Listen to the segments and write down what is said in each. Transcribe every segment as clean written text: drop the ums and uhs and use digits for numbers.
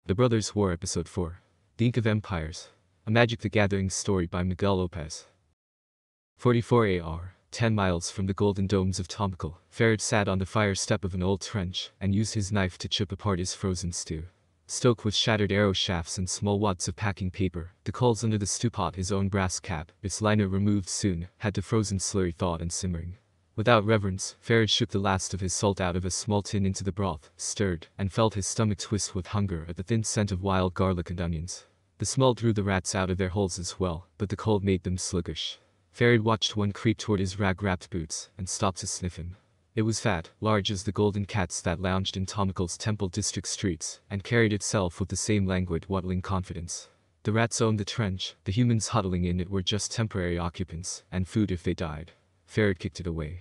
The Brothers' War Episode 4. The Ink of Empires. A Magic the Gathering story by Miguel Lopez. 44 AR, 10 miles from the golden domes of Tomakul, Farid sat on the fire step of an old trench and used his knife to chip apart his frozen stew. Stoked with shattered arrow shafts and small wads of packing paper, the coals under the stewpot, his own brass cap, its liner removed soon, had the frozen slurry thawed and simmering. Without reverence, Farid shook the last of his salt out of a small tin into the broth, stirred, and felt his stomach twist with hunger at the thin scent of wild garlic and onions. The smell drew the rats out of their holes as well, but the cold made them sluggish. Farid watched one creep toward his rag-wrapped boots, and stopped to sniff him. It was fat, large as the golden cats that lounged in Tomakul's temple district streets, and carried itself with the same languid, waddling confidence. The rats owned the trench, the humans huddling in it were just temporary occupants, and food if they died. Farid kicked it away.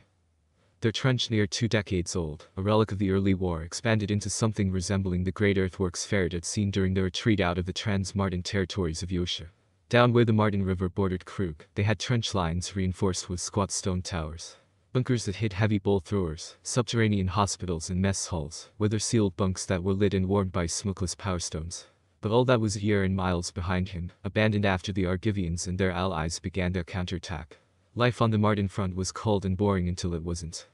Their trench, near 2 decades old, a relic of the early war, expanded into something resembling the great earthworks Farid had seen during their retreat out of the Trans-Martin territories of Yosha. Down where the Martin River bordered Krug, they had trench lines reinforced with squat stone towers. Bunkers that hid heavy bolt throwers, subterranean hospitals and mess halls, weather-sealed bunks that were lit and warmed by smokeless power stones. But all that was a year and miles behind him, abandoned after the Argivians and their allies began their counterattack. Life on the Martin front was cold and boring until it wasn't.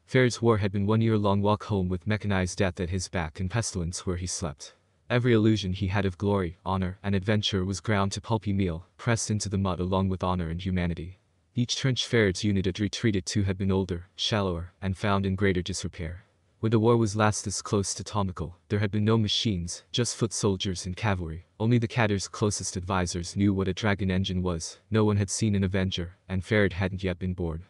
Farid's war had been 1 year-long walk home with mechanized death at his back and pestilence where he slept. Every illusion he had of glory, honor, and adventure was ground to pulpy meal, pressed into the mud along with honor and humanity. Each trench Farid's unit had retreated to had been older, shallower, and found in greater disrepair. When the war was last this close to Tomakul, there had been no machines, just foot soldiers and cavalry. Only the Cadre's closest advisors knew what a dragon engine was. No one had seen an Avenger, and Farid hadn't yet been born.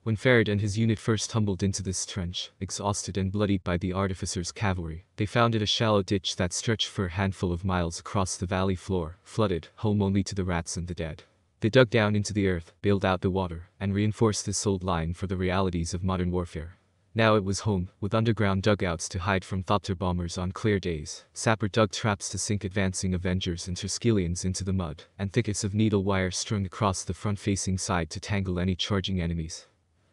When Farid and his unit first tumbled into this trench, exhausted and bloodied by the artificer's cavalry, they found it a shallow ditch that stretched for a handful of miles across the valley floor, flooded, home only to the rats and the dead. They dug down into the earth, bailed out the water, and reinforced this old line for the realities of modern warfare. Now it was home, with underground dugouts to hide from Thopter bombers on clear days, sapper dug traps to sink advancing Avengers and Triskelions into the mud, and thickets of needle wire strung across the front-facing side to tangle any charging enemies.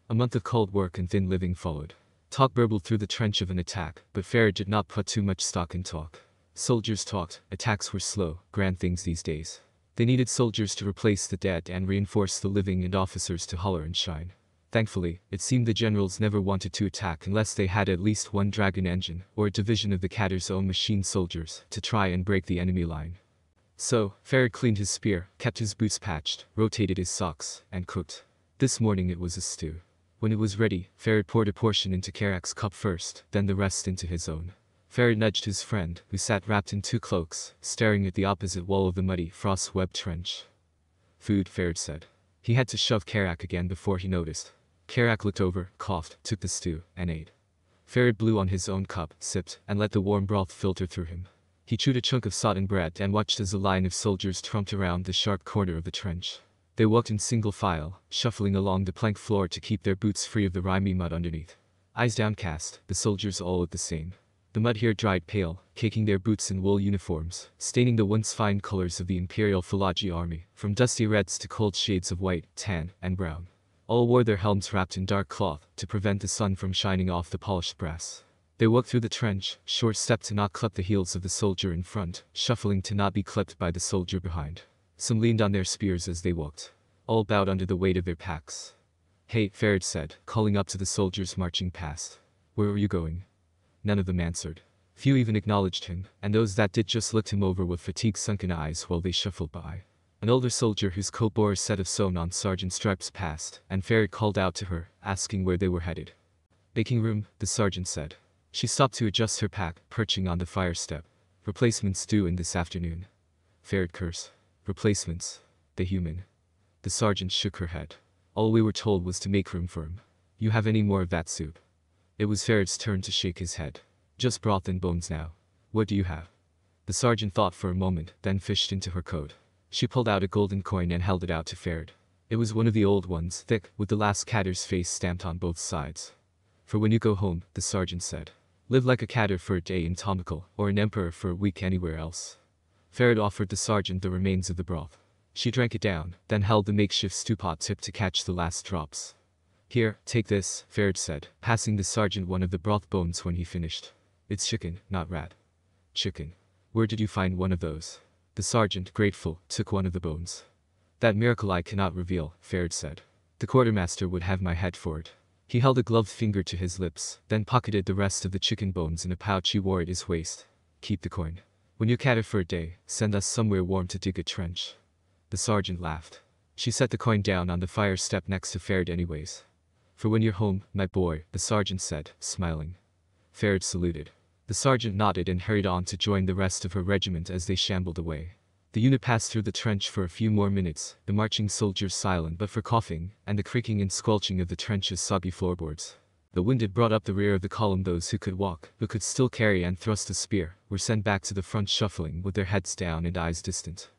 A month of cold work and thin living followed. Talk burbled through the trench of an attack, but Farid did not put too much stock in talk. Soldiers talked, attacks were slow, grand things these days. They needed soldiers to replace the dead and reinforce the living and officers to holler and shine. Thankfully, it seemed the generals never wanted to attack unless they had at least one dragon engine, or a division of the Cadre's own machine soldiers, to try and break the enemy line. So, Farid cleaned his spear, kept his boots patched, rotated his socks, and cooked. This morning it was a stew. When it was ready, Farid poured a portion into Karak's cup first, then the rest into his own. Farid nudged his friend, who sat wrapped in 2 cloaks, staring at the opposite wall of the muddy, frost-webbed trench. Food, Farid said. He had to shove Karak again before he noticed. Karak looked over, coughed, took the stew, and ate. Farid blew on his own cup, sipped, and let the warm broth filter through him. He chewed a chunk of sodden bread and watched as a line of soldiers trumped around the sharp corner of the trench. They walked in single file, shuffling along the plank floor to keep their boots free of the rimy mud underneath. Eyes downcast, the soldiers all looked the same. The mud here dried pale, caking their boots and wool uniforms, staining the once fine colors of the Imperial Philology army, from dusty reds to cold shades of white, tan, and brown. All wore their helms wrapped in dark cloth, to prevent the sun from shining off the polished brass. They walked through the trench, short-stepped to not clip the heels of the soldier in front, shuffling to not be clipped by the soldier behind. Some leaned on their spears as they walked. All bowed under the weight of their packs. "Hey," Farid said, calling up to the soldiers marching past. "Where are you going?" None of them answered. Few even acknowledged him, and those that did just looked him over with fatigue-sunken eyes while they shuffled by. An older soldier whose coat bore a set of sewn-on sergeant stripes passed, and Farid called out to her, asking where they were headed. "Baking room," the sergeant said. She stopped to adjust her pack, perching on the fire step. "Replacements due in this afternoon." Farid cursed. "Replacements? The human?" The sergeant shook her head. "All we were told was to make room for him. You have any more of that soup?" It was Farid's turn to shake his head. "Just broth and bones now. What do you have?" The sergeant thought for a moment, then fished into her coat. She pulled out a golden coin and held it out to Farid. It was one of the old ones, thick, with the last Cadre's face stamped on both sides. "For when you go home," the sergeant said. "Live like a Cadre for a day in Tomakul, or an emperor for a week anywhere else." Farid offered the sergeant the remains of the broth. She drank it down, then held the makeshift stewpot tip to catch the last drops. "Here, take this," Farid said, passing the sergeant one of the broth bones when he finished. "It's chicken, not rat." "Chicken." Where did you find one of those? The sergeant, grateful, took one of the bones. That miracle I cannot reveal, Ferd said. The quartermaster would have my head for it. He held a gloved finger to his lips, then pocketed the rest of the chicken bones in a pouch he wore at his waist. Keep the coin. When you cat it for a day, send us somewhere warm to dig a trench. The sergeant laughed. She set the coin down on the fire step next to Ferd anyways. For when you're home, my boy, the sergeant said, smiling. Ferd saluted. The sergeant nodded and hurried on to join the rest of her regiment as they shambled away. The unit passed through the trench for a few more minutes, the marching soldiers silent but for coughing, and the creaking and squelching of the trench's soggy floorboards. The wind had brought up the rear of the column. Those who could walk, who could still carry and thrust a spear, were sent back to the front shuffling with their heads down and eyes distant.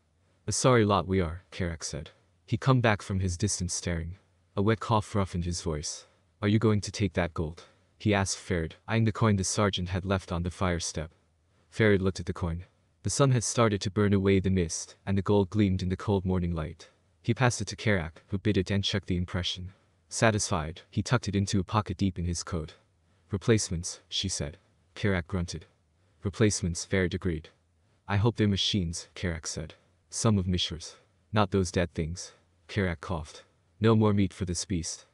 A sorry lot we are, Karak said. He come back from his distance staring. A wet cough roughened his voice. Are you going to take that gold? He asked Ferd, eyeing the coin the sergeant had left on the fire step. Ferd looked at the coin. The sun had started to burn away the mist, and the gold gleamed in the cold morning light. He passed it to Karak, who bit it and checked the impression. Satisfied, he tucked it into a pocket deep in his coat. Replacements, she said. Karak grunted. Replacements, Ferd agreed. I hope they're machines, Karak said. Some of Mishra's. Not those dead things. Karak coughed. No more meat for this beast.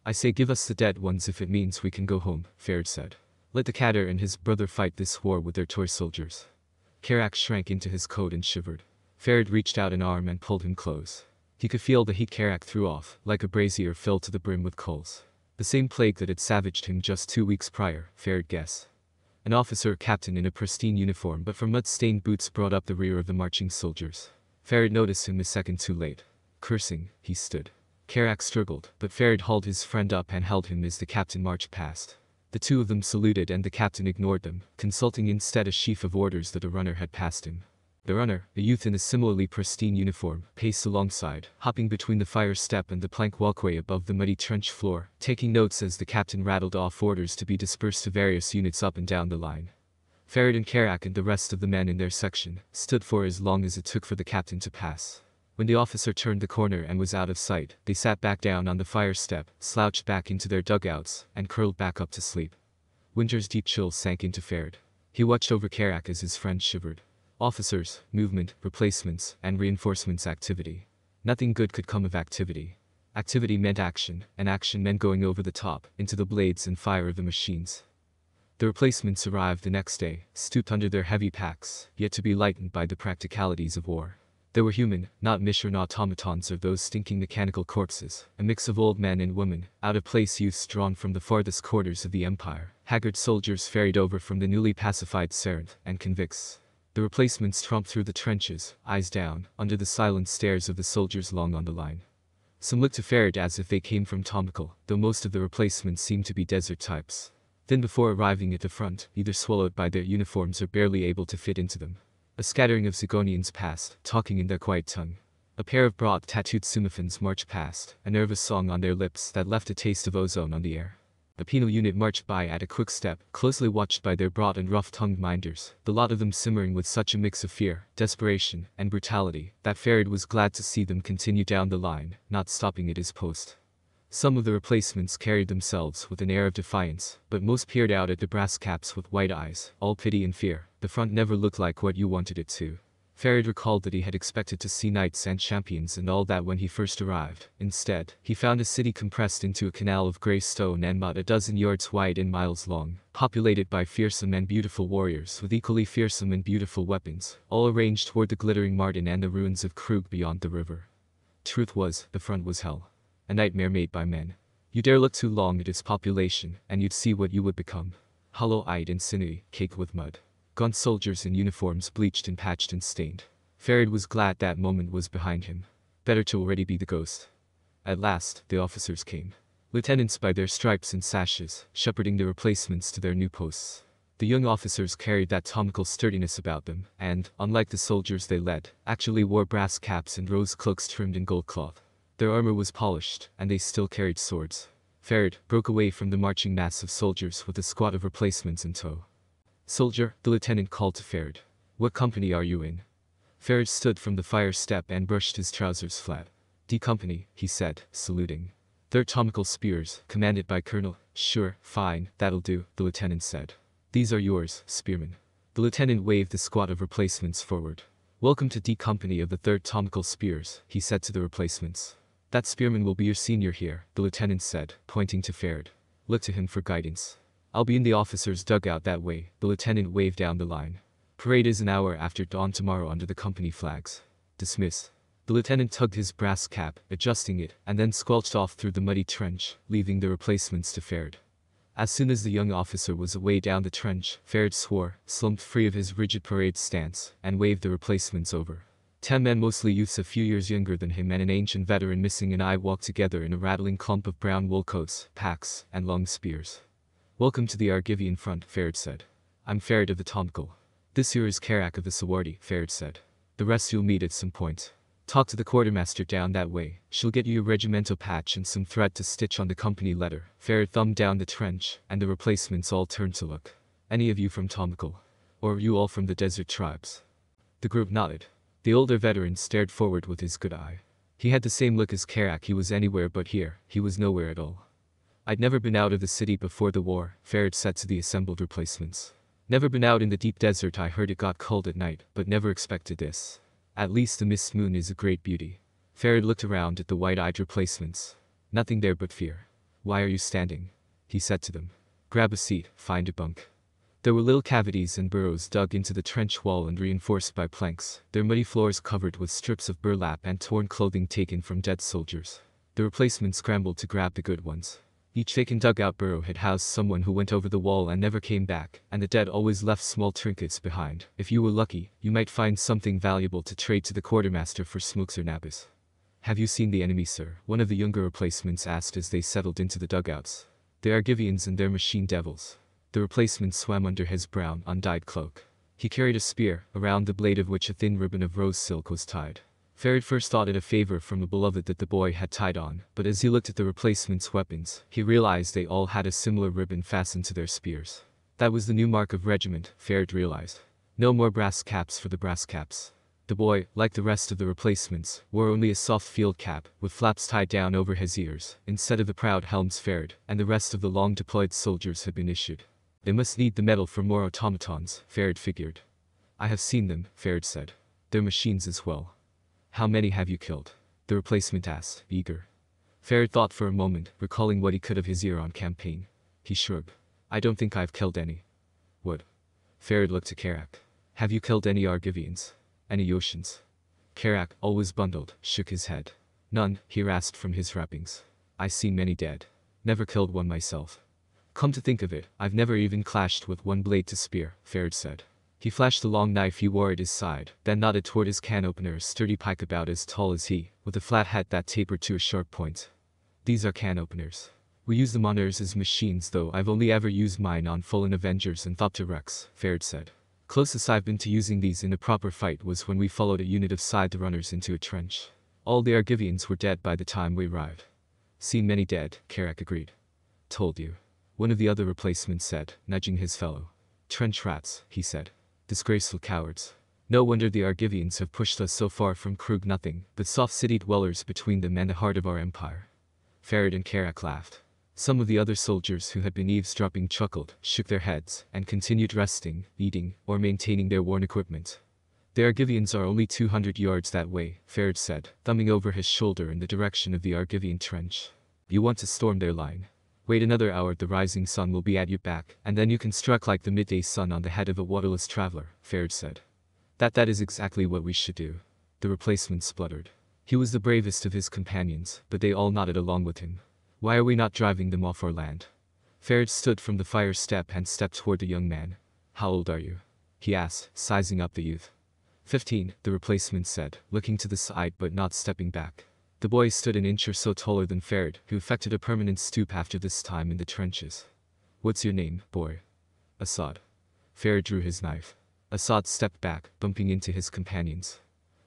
I say give us the dead ones if it means we can go home, Ferd said. Let the Kader and his brother fight this war with their toy soldiers. Karak shrank into his coat and shivered. Ferd reached out an arm and pulled him close. He could feel the heat Karak threw off, like a brazier filled to the brim with coals. The same plague that had savaged him just 2 weeks prior, Ferd guessed. An officer captain in a pristine uniform but for mud-stained boots brought up the rear of the marching soldiers. Ferd noticed him a second too late. Cursing, he stood. Karak struggled, but Ferd hauled his friend up and held him as the captain marched past. The two of them saluted and the captain ignored them, consulting instead a sheaf of orders that a runner had passed him. The runner, a youth in a similarly pristine uniform, paced alongside, hopping between the fire step and the plank walkway above the muddy trench floor, taking notes as the captain rattled off orders to be dispersed to various units up and down the line. Ferd and Karak and the rest of the men in their section stood for as long as it took for the captain to pass. When the officer turned the corner and was out of sight, they sat back down on the fire step, slouched back into their dugouts, and curled back up to sleep. Winter's deep chill sank into Ferd. He watched over Karak as his friend shivered. Officers, movement, replacements, and reinforcements activity. Nothing good could come of activity. Activity meant action, and action meant going over the top, into the blades and fire of the machines. The replacements arrived the next day, stooped under their heavy packs, yet to be lightened by the practicalities of war. They were human, not Mishran automatons or those stinking mechanical corpses, a mix of old men and women, out-of-place youths drawn from the farthest quarters of the empire, haggard soldiers ferried over from the newly pacified Serinth, and convicts. The replacements tromped through the trenches, eyes down, under the silent stares of the soldiers long on the line. Some looked to Ferd as if they came from Tomakul, though most of the replacements seemed to be desert types. Then before arriving at the front, either swallowed by their uniforms or barely able to fit into them. A scattering of Zagonians passed, talking in their quiet tongue. A pair of broad tattooed Sumafins marched past, a nervous song on their lips that left a taste of ozone on the air. A penal unit marched by at a quick step, closely watched by their broad and rough-tongued minders, the lot of them simmering with such a mix of fear, desperation, and brutality, that Ferd was glad to see them continue down the line, not stopping at his post. Some of the replacements carried themselves with an air of defiance, but most peered out at the brass caps with wide eyes, all pity and fear. The front never looked like what you wanted it to. Ferd recalled that he had expected to see knights and champions and all that when he first arrived. Instead, he found a city compressed into a canal of grey stone and mud a dozen yards wide and miles long, populated by fearsome and beautiful warriors with equally fearsome and beautiful weapons, all arranged toward the glittering Martin and the ruins of Krug beyond the river. Truth was, the front was hell. A nightmare made by men. You dare look too long at its population, and you'd see what you would become. Hollow-eyed and sinewy, caked with mud. Gaunt soldiers in uniforms bleached and patched and stained. Ferd was glad that moment was behind him. Better to already be the ghost. At last, the officers came. Lieutenants by their stripes and sashes, shepherding the replacements to their new posts. The young officers carried that Tomakul sturdiness about them, and, unlike the soldiers they led, actually wore brass caps and rose cloaks trimmed in gold cloth. Their armor was polished, and they still carried swords. Ferd broke away from the marching mass of soldiers with a squad of replacements in tow. Soldier, the lieutenant called to Ferd. What company are you in? Ferd stood from the fire step and brushed his trousers flat. D Company, he said, saluting. 3rd Tomakul Spears, commanded by Colonel. Sure, fine, that'll do, the lieutenant said. These are yours, spearmen. The lieutenant waved the squad of replacements forward. "Welcome to D Company of the 3rd Tomakul Spears," he said to the replacements. "That spearman will be your senior here," the lieutenant said, pointing to Ferd. "Look to him for guidance." "I'll be in the officer's dugout that way," the lieutenant waved down the line. "Parade is an hour after dawn tomorrow under the company flags. Dismiss." The lieutenant tugged his brass cap, adjusting it, and then squelched off through the muddy trench, leaving the replacements to Ferd. As soon as the young officer was away down the trench, Ferd swore, slumped free of his rigid parade stance, and waved the replacements over. 10 men, mostly youths a few years younger than him and an ancient veteran missing an eye, walked together in a rattling clump of brown wool coats, packs, and long spears. "Welcome to the Argivian front," Ferd said. "I'm Ferd of the Tomakul. This here is Karak of the Sawardi," Ferd said. "The rest you'll meet at some point. Talk to the quartermaster down that way. She'll get you a regimental patch and some thread to stitch on the company letter." Ferd thumbed down the trench, and the replacements all turned to look. "Any of you from Tomakul? Or are you all from the desert tribes?" The group nodded. The older veteran stared forward with his good eye. He had the same look as Karak. He was anywhere but here. He was nowhere at all. "I'd never been out of the city before the war," Ferd said to the assembled replacements. "Never been out in the deep desert. I heard it got cold at night, but never expected this. At least the mist moon is a great beauty." Ferd looked around at the wide-eyed replacements. Nothing there but fear. "Why are you standing?" he said to them. "Grab a seat, find a bunk." There were little cavities and burrows dug into the trench wall and reinforced by planks, their muddy floors covered with strips of burlap and torn clothing taken from dead soldiers. The replacements scrambled to grab the good ones. Each vacant dugout burrow had housed someone who went over the wall and never came back, and the dead always left small trinkets behind. If you were lucky, you might find something valuable to trade to the quartermaster for smokes or nabis. "Have you seen the enemy, sir?" one of the younger replacements asked as they settled into the dugouts. "The Argivians and their machine devils." The replacement swam under his brown, undyed cloak. He carried a spear, around the blade of which a thin ribbon of rose silk was tied. Ferd first thought it a favor from the beloved that the boy had tied on, but as he looked at the replacement's weapons, he realized they all had a similar ribbon fastened to their spears. That was the new mark of regiment, Ferd realized. No more brass caps for the brass caps. The boy, like the rest of the replacements, wore only a soft field cap, with flaps tied down over his ears, instead of the proud helms Ferd and the rest of the long-deployed soldiers had been issued. They must need the metal for more automatons, Ferd figured. "I have seen them," Ferd said. "They're machines as well." "How many have you killed?" the replacement asked, eager. Ferd thought for a moment, recalling what he could of his year on campaign. He shrugged. "I don't think I've killed any." "What?" Ferd looked to Karak. "Have you killed any Argivians? Any Yotians?" Karak, always bundled, shook his head. "None," he rasped from his wrappings. "I seen many dead. Never killed one myself." "Come to think of it, I've never even clashed with one blade to spear," Ferd said. He flashed the long knife he wore at his side, then nodded toward his can opener, a sturdy pike about as tall as he, with a flat hat that tapered to a sharp point. "These are can openers. We use them on ours as machines, though I've only ever used mine on fallen Avengers and Thopterex," Ferd said. "Closest I've been to using these in a proper fight was when we followed a unit of side runners into a trench. All the Argivians were dead by the time we arrived." "Seen many dead," Karak agreed. "Told you," one of the other replacements said, nudging his fellow. "Trench rats," he said. "Disgraceful cowards. No wonder the Argivians have pushed us so far from Krug, nothing but soft city dwellers between them and the heart of our empire." Ferd and Karak laughed. Some of the other soldiers who had been eavesdropping chuckled, shook their heads, and continued resting, eating, or maintaining their worn equipment. "The Argivians are only 200 yards that way," Ferd said, thumbing over his shoulder in the direction of the Argivian trench. "You want to storm their line? Wait another hour, the rising sun will be at your back, and then you can strike like the midday sun on the head of a waterless traveler," Ferd said. That is exactly what we should do," the replacement spluttered. He was the bravest of his companions, but they all nodded along with him. "Why are we not driving them off our land?" Ferd stood from the fire step and stepped toward the young man. "How old are you?" he asked, sizing up the youth. 15, the replacement said, looking to the side but not stepping back. The boy stood an inch or so taller than Ferd, who affected a permanent stoop after this time in the trenches. "What's your name, boy?" "Assad." Ferd drew his knife. Assad stepped back, bumping into his companions.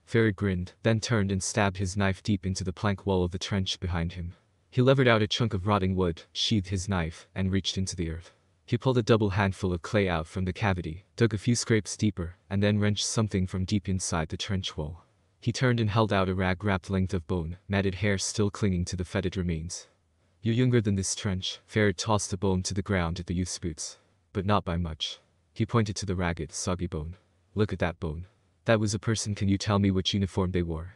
Ferd grinned, then turned and stabbed his knife deep into the plank wall of the trench behind him. He levered out a chunk of rotting wood, sheathed his knife, and reached into the earth. He pulled a double handful of clay out from the cavity, dug a few scrapes deeper, and then wrenched something from deep inside the trench wall. He turned and held out a rag-wrapped length of bone, matted hair still clinging to the fetid remains. "You're younger than this trench." Ferd tossed the bone to the ground at the youth's boots. "But not by much." He pointed to the ragged, soggy bone. Look at that bone. That was a person. Can you tell me which uniform they wore?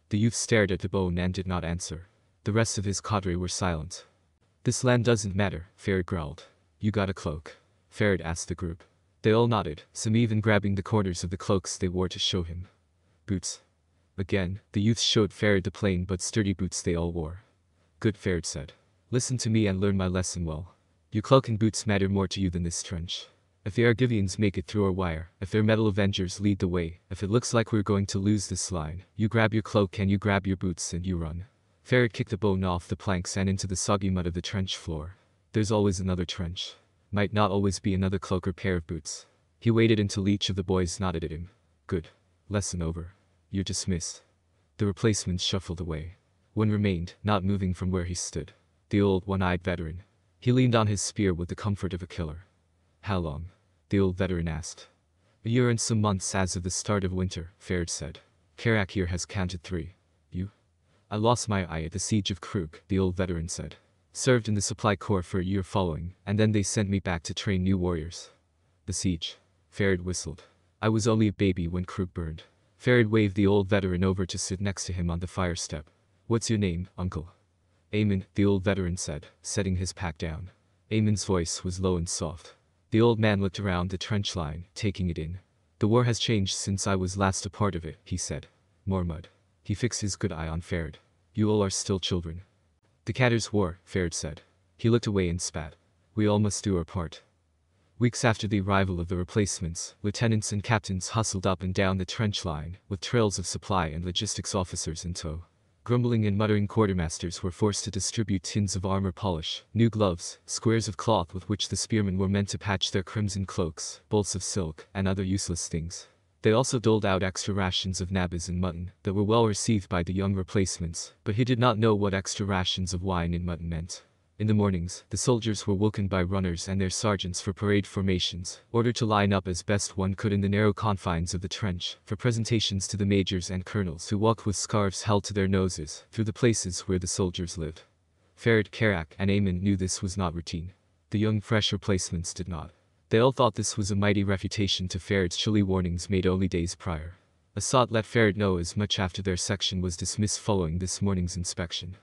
The youth stared at the bone and did not answer. The rest of his cadre were silent. This land doesn't matter, Ferret growled. You got a cloak? Ferret asked the group. They all nodded, some even grabbing the corners of the cloaks they wore to show him. Boots. Again, the youth showed Ferret the plain but sturdy boots they all wore. Good, Ferret said. Listen to me and learn my lesson well. Your cloak and boots matter more to you than this trench. If the Argivians make it through our wire, if their metal Avengers lead the way, if it looks like we're going to lose this line, you grab your cloak and you grab your boots and you run. Ferret kicked the bone off the planks and into the soggy mud of the trench floor. There's always another trench. Might not always be another cloak or pair of boots. He waited until each of the boys nodded at him. Good. Lesson over. You're dismissed. The replacements shuffled away. One remained, not moving from where he stood. The old, one-eyed veteran. He leaned on his spear with the comfort of a killer. How long? The old veteran asked. A year and some months as of the start of winter, Ferret said. Karak here has counted 3. You? I lost my eye at the siege of Krug, the old veteran said. Served in the supply corps for a year following, and then they sent me back to train new warriors. The siege. Ferret whistled. I was only a baby when Krug burned. Ferret waved the old veteran over to sit next to him on the fire step. What's your name, uncle? Eamon, the old veteran said, setting his pack down. Eamon's voice was low and soft. The old man looked around the trench line, taking it in. The war has changed since I was last a part of it, he said. More mud. He fixed his good eye on Ferret. You all are still children. The Catter's war, Ferret said. He looked away and spat. We all must do our part. Weeks after the arrival of the replacements, lieutenants and captains hustled up and down the trench line, with trails of supply and logistics officers in tow. Grumbling and muttering quartermasters were forced to distribute tins of armor polish, new gloves, squares of cloth with which the spearmen were meant to patch their crimson cloaks, bolts of silk, and other useless things. They also doled out extra rations of nabis and mutton that were well received by the young replacements, but he did not know what extra rations of wine and mutton meant. In the mornings, the soldiers were woken by runners and their sergeants for parade formations, ordered to line up as best one could in the narrow confines of the trench, for presentations to the majors and colonels who walked with scarves held to their noses, through the places where the soldiers lived. Ferret, Karak, and Eamon knew this was not routine. The young fresh replacements did not. They all thought this was a mighty refutation to Ferret's chilly warnings made only days prior. Assad let Ferret know as much after their section was dismissed following this morning's inspection.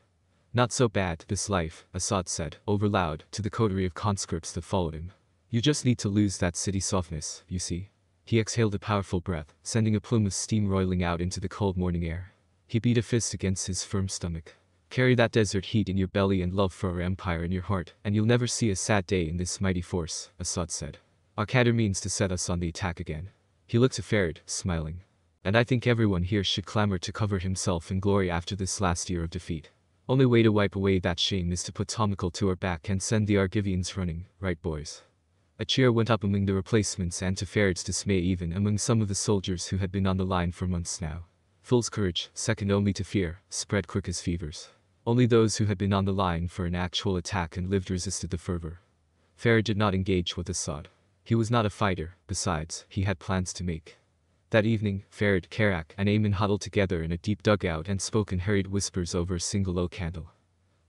Not so bad, this life, Assad said, over loud, to the coterie of conscripts that followed him. You just need to lose that city softness, you see. He exhaled a powerful breath, sending a plume of steam roiling out into the cold morning air. He beat a fist against his firm stomach. Carry that desert heat in your belly and love for our empire in your heart, and you'll never see a sad day in this mighty force, Assad said. Our Kader means to set us on the attack again. He looked to Ferret, smiling. And I think everyone here should clamor to cover himself in glory after this last year of defeat. Only way to wipe away that shame is to put Tomakul to our back and send the Argivians running, right boys? A cheer went up among the replacements and to Ferret's dismay even among some of the soldiers who had been on the line for months now. Fool's courage, second only to fear, spread quick as fevers. Only those who had been on the line for an actual attack and lived resisted the fervor. Ferret did not engage with Assad. He was not a fighter, besides, he had plans to make. That evening, Ferret, Karak, and Eamon huddled together in a deep dugout and spoke in hurried whispers over a single low candle.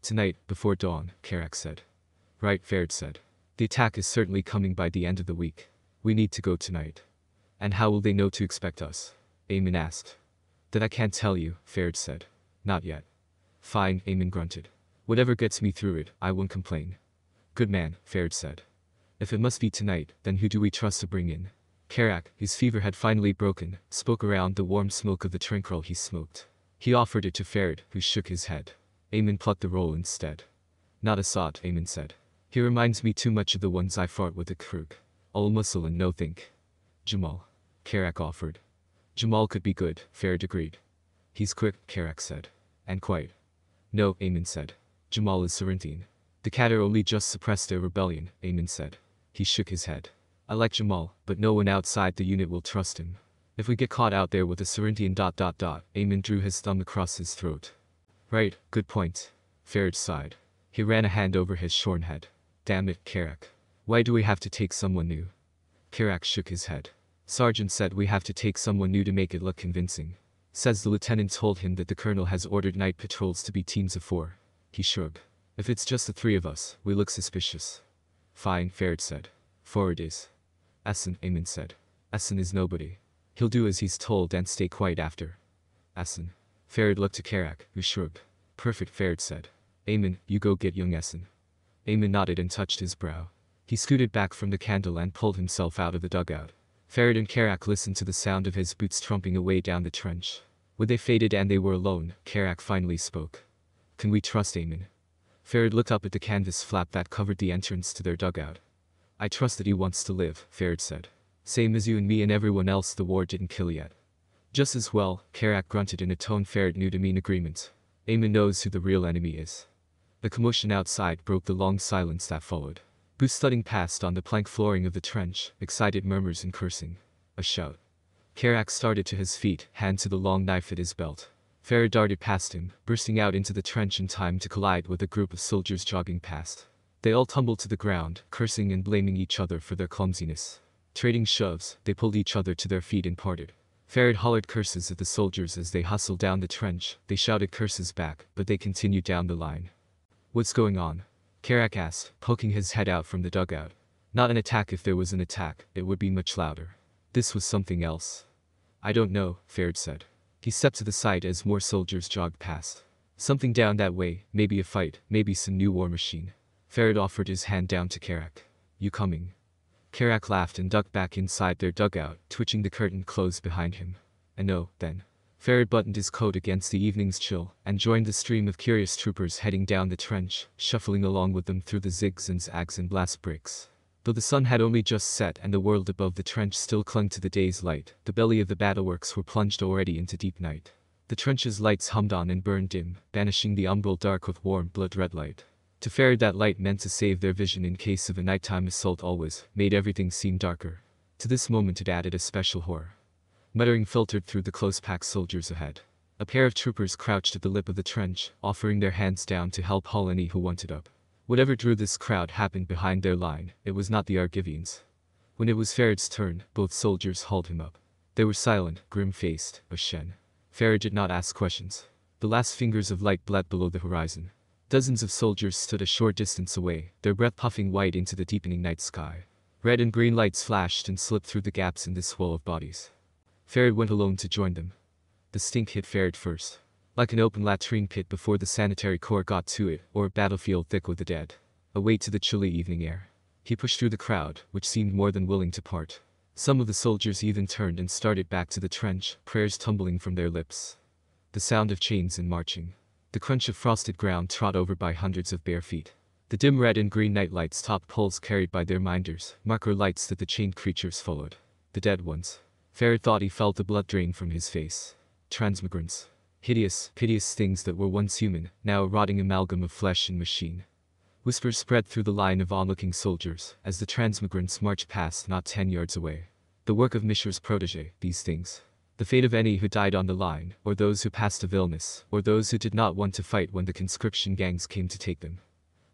Tonight, before dawn, Karak said. Right, Ferret said. The attack is certainly coming by the end of the week. We need to go tonight. And how will they know to expect us? Eamon asked. That I can't tell you, Ferret said. Not yet. Fine, Eamon grunted. Whatever gets me through it, I won't complain. Good man, Ferret said. If it must be tonight, then who do we trust to bring in? Karak, whose fever had finally broken, spoke around the warm smoke of the trinkrel he smoked. He offered it to Ferret, who shook his head. Eamon plucked the roll instead. Not Assad, Eamon said. He reminds me too much of the ones I fought with at Krug. All muscle and no think. Jamal. Karak offered. Jamal could be good, Ferret agreed. He's quick, Karak said. And quiet. No, Eamon said. Jamal is Sarinthian. The Kader only just suppressed their rebellion, Eamon said. He shook his head. I like Jamal, but no one outside the unit will trust him. If we get caught out there with a Sarinthian ... Eamon drew his thumb across his throat. Right, good point. Ferret sighed. He ran a hand over his shorn head. Damn it, Karak. Why do we have to take someone new? Karak shook his head. Sergeant said we have to take someone new to make it look convincing. Says the lieutenant told him that the colonel has ordered night patrols to be teams of 4. He shrugged. If it's just the 3 of us, we look suspicious. Fine, Ferret said. 4 it is. Essen, Eamon said. Essen is nobody. He'll do as he's told and stay quiet after. Essen. Ferret looked to Karak, who shrugged. Perfect, Ferret said. Eamon, you go get young Essen. Eamon nodded and touched his brow. He scooted back from the candle and pulled himself out of the dugout. Ferret and Karak listened to the sound of his boots trumping away down the trench. When they faded and they were alone, Karak finally spoke. Can we trust Eamon? Ferret looked up at the canvas flap that covered the entrance to their dugout. I trust that he wants to live, Ferret said. Same as you and me and everyone else the war didn't kill yet. Just as well, Karak grunted in a tone Ferret knew to mean agreement. Eamon knows who the real enemy is. The commotion outside broke the long silence that followed. Boots thudding past on the plank flooring of the trench, excited murmurs and cursing. A shout. Karak started to his feet, hand to the long knife at his belt. Ferret darted past him, bursting out into the trench in time to collide with a group of soldiers jogging past. They all tumbled to the ground, cursing and blaming each other for their clumsiness. Trading shoves, they pulled each other to their feet and parted. Ferret hollered curses at the soldiers as they hustled down the trench. They shouted curses back, but they continued down the line. What's going on? Karak asked, poking his head out from the dugout. Not an attack. If there was an attack, it would be much louder. This was something else. I don't know, Ferret said. He stepped to the side as more soldiers jogged past. Something down that way, maybe a fight, maybe some new war machine. Ferret offered his hand down to Karak. You coming? Karak laughed and ducked back inside their dugout, twitching the curtain closed behind him. I know, then. Ferret buttoned his coat against the evening's chill, and joined the stream of curious troopers heading down the trench, shuffling along with them through the zigs and zags and blast breaks. Though the sun had only just set and the world above the trench still clung to the day's light, the belly of the battleworks were plunged already into deep night. The trench's lights hummed on and burned dim, banishing the umbral dark with warm blood-red light. To Ferret that light meant to save their vision in case of a nighttime assault always, made everything seem darker. To this moment it added a special horror. Muttering filtered through the close-packed soldiers ahead. A pair of troopers crouched at the lip of the trench, offering their hands down to help haul any who wanted up. Whatever drew this crowd happened behind their line. It was not the Argivians. When it was Ferret's turn, both soldiers hauled him up. They were silent, grim-faced, but Shen. Ferret did not ask questions. The last fingers of light bled below the horizon. Dozens of soldiers stood a short distance away, their breath puffing white into the deepening night sky. Red and green lights flashed and slipped through the gaps in this swell of bodies. Ferret went alone to join them. The stink hit Ferret first. Like an open latrine pit before the sanitary corps got to it, or a battlefield thick with the dead. Away to the chilly evening air. He pushed through the crowd, which seemed more than willing to part. Some of the soldiers even turned and started back to the trench, prayers tumbling from their lips. The sound of chains and marching. The crunch of frosted ground trod over by hundreds of bare feet. The dim red and green night lights topped poles carried by their minders, marker lights that the chained creatures followed. The dead ones. Ferret thought he felt the blood drain from his face. Transmigrants. Hideous, piteous things that were once human, now a rotting amalgam of flesh and machine. Whispers spread through the line of onlooking soldiers, as the transmigrants marched past not 10 yards away. The work of Mishra's protege, these things. The fate of any who died on the line, or those who passed of illness, or those who did not want to fight when the conscription gangs came to take them.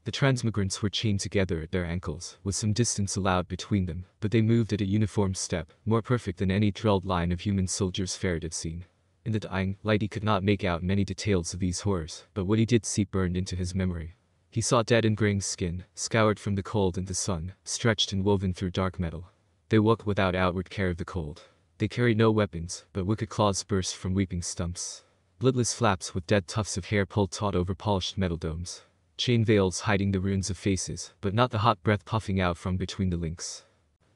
The transmigrants were chained together at their ankles, with some distance allowed between them, but they moved at a uniform step, more perfect than any drilled line of human soldiers Ferret had seen. In the dying light he could not make out many details of these horrors, but what he did see burned into his memory. He saw dead and graying skin, scoured from the cold and the sun, stretched and woven through dark metal. They walked without outward care of the cold. They carried no weapons, but wicked claws burst from weeping stumps. Bloodless flaps with dead tufts of hair pulled taut over polished metal domes. Chain veils hiding the ruins of faces, but not the hot breath puffing out from between the links.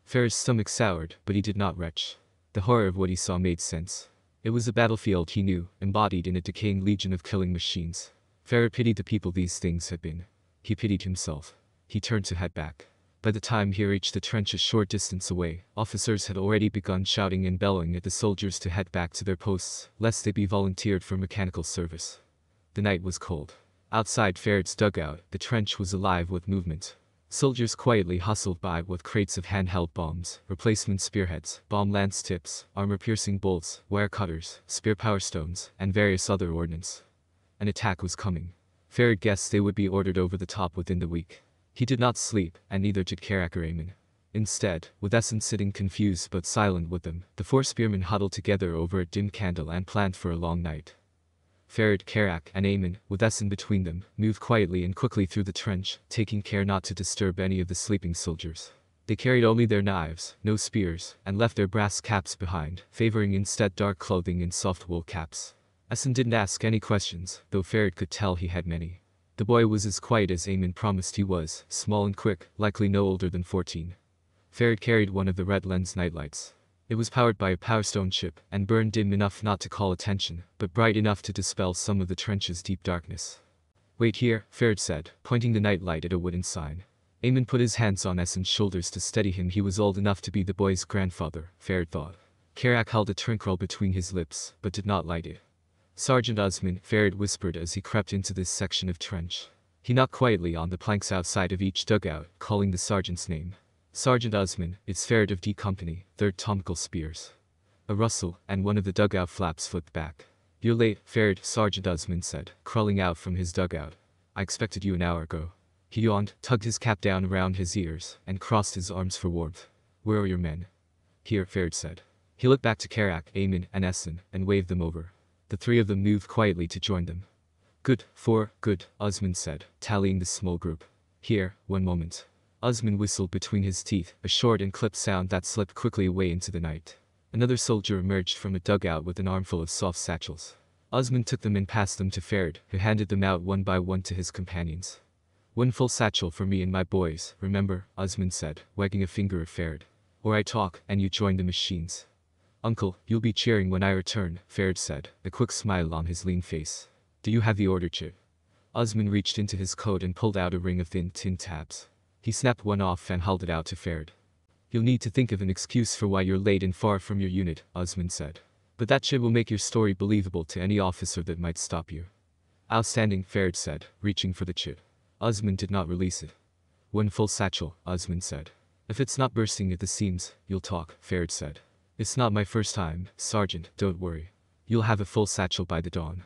Ferret's stomach soured, but he did not retch. The horror of what he saw made sense. It was a battlefield he knew, embodied in a decaying legion of killing machines. Ferret pitied the people these things had been. He pitied himself. He turned to head back. By the time he reached the trench a short distance away, officers had already begun shouting and bellowing at the soldiers to head back to their posts, lest they be volunteered for mechanical service. The night was cold. Outside Ferret's dugout, the trench was alive with movement. Soldiers quietly hustled by with crates of handheld bombs, replacement spearheads, bomb lance tips, armor-piercing bolts, wire cutters, spear power stones, and various other ordnance. An attack was coming. Ferret guessed they would be ordered over the top within the week. He did not sleep, and neither did Karak or Eamon. Instead, with Essen sitting confused but silent with them, the 4 spearmen huddled together over a dim candle and planned for a long night. Ferret, Karak, and Eamon, with Essen between them, moved quietly and quickly through the trench, taking care not to disturb any of the sleeping soldiers. They carried only their knives, no spears, and left their brass caps behind, favoring instead dark clothing and soft wool caps. Essen didn't ask any questions, though Ferret could tell he had many. The boy was as quiet as Eamon promised he was, small and quick, likely no older than 14. Ferret carried one of the red lens nightlights. It was powered by a power stone chip, and burned dim enough not to call attention, but bright enough to dispel some of the trench's deep darkness. "Wait here," Ferret said, pointing the nightlight at a wooden sign. Eamon put his hands on Essen's shoulders to steady him. He was old enough to be the boy's grandfather, Ferret thought. Kerak held a trinket between his lips, but did not light it. "Sergeant Osman," Ferret whispered as he crept into this section of trench. He knocked quietly on the planks outside of each dugout, calling the sergeant's name. "Sergeant Osman, it's Ferret of D Company, 3rd Tomakul Spears." A rustle, and one of the dugout flaps flipped back. "You're late, Ferret," Sergeant Osman said, crawling out from his dugout. "I expected you an hour ago." He yawned, tugged his cap down around his ears, and crossed his arms for warmth. "Where are your men?" "Here," Ferret said. He looked back to Kerak, Eamon, and Essen, and waved them over. The three of them moved quietly to join them. "Good, 4, good," Osman said, tallying the small group. "Here, one moment." Osman whistled between his teeth, a short and clipped sound that slipped quickly away into the night. Another soldier emerged from a dugout with an armful of soft satchels. Osman took them and passed them to Ferret, who handed them out one by one to his companions. "One full satchel for me and my boys, remember," Osman said, wagging a finger at Ferret. "Or I talk, and you join the machines." "Uncle, you'll be cheering when I return," Ferret said, a quick smile on his lean face. "Do you have the order chip?" Osman reached into his coat and pulled out a ring of thin tin tabs. He snapped one off and held it out to Ferret. "You'll need to think of an excuse for why you're late and far from your unit," Osman said. "But that chip will make your story believable to any officer that might stop you." "Outstanding," Ferret said, reaching for the chip. Osman did not release it. "One full satchel," Osman said. "If it's not bursting at the seams, you'll talk," Ferret said. "It's not my first time, Sergeant, don't worry. You'll have a full satchel by the dawn."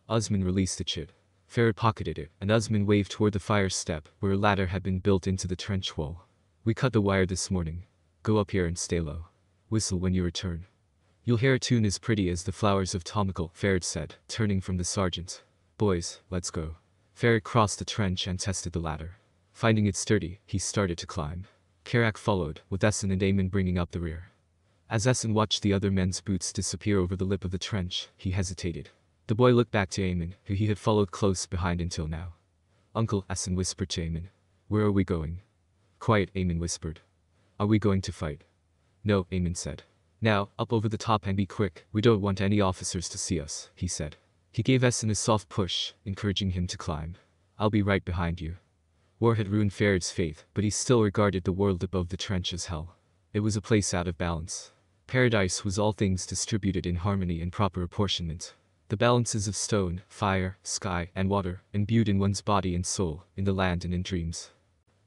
Osman released the chip. Ferret pocketed it, and Osman waved toward the fire step, where a ladder had been built into the trench wall. "We cut the wire this morning. Go up here and stay low. Whistle when you return. You'll hear a tune as pretty as the flowers of Tomakul," Ferret said, turning from the sergeant. "Boys, let's go." Ferret crossed the trench and tested the ladder. Finding it sturdy, he started to climb. Kerak followed, with Essen and Eamon bringing up the rear. As Essen watched the other men's boots disappear over the lip of the trench, he hesitated. The boy looked back to Eamon, who he had followed close behind until now. "Uncle," Essen whispered to Eamon. "Where are we going?" "Quiet," Eamon whispered. "Are we going to fight?" "No," Eamon said. "Now, up over the top and be quick, we don't want any officers to see us," he said. He gave Essen a soft push, encouraging him to climb. "I'll be right behind you." War had ruined Ferret's faith, but he still regarded the world above the trench as hell. It was a place out of balance. Paradise was all things distributed in harmony and proper apportionment. The balances of stone, fire, sky, and water, imbued in one's body and soul, in the land and in dreams.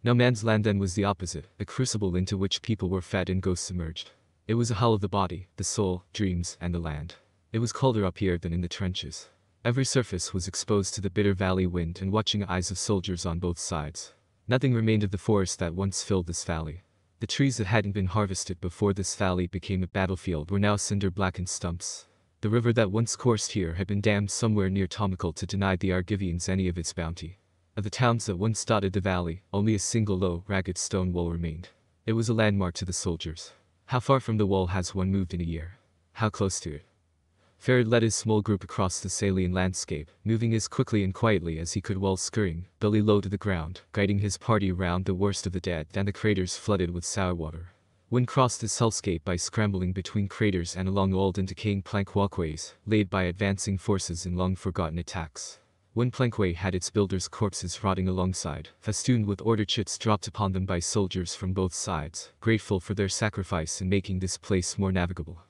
No man's land then was the opposite, a crucible into which people were fed and ghosts emerged. It was a hell of the body, the soul, dreams, and the land. It was colder up here than in the trenches. Every surface was exposed to the bitter valley wind and watching eyes of soldiers on both sides. Nothing remained of the forest that once filled this valley. The trees that hadn't been harvested before this valley became a battlefield were now cinder-blackened stumps. The river that once coursed here had been dammed somewhere near Tomakul to deny the Argivians any of its bounty. Of the towns that once dotted the valley, only a single low, ragged stone wall remained. It was a landmark to the soldiers. How far from the wall has one moved in a year? How close to it? Ferret led his small group across the saline landscape, moving as quickly and quietly as he could while scurrying, belly low to the ground, guiding his party around the worst of the dead and the craters flooded with sour water. One crossed this hellscape by scrambling between craters and along old and decaying plank walkways, laid by advancing forces in long-forgotten attacks. One plankway had its builders' corpses rotting alongside, festooned with order chits dropped upon them by soldiers from both sides, grateful for their sacrifice in making this place more navigable.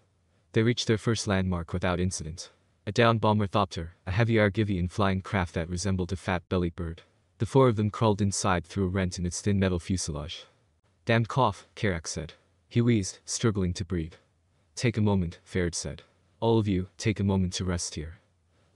They reached their first landmark without incident. A downed bomber thopter, a heavy Argivian flying craft that resembled a fat-bellied bird. The four of them crawled inside through a rent in its thin metal fuselage. "Damned cough," Kerak said. He wheezed, struggling to breathe. "Take a moment," Ferret said. "All of you, take a moment to rest here."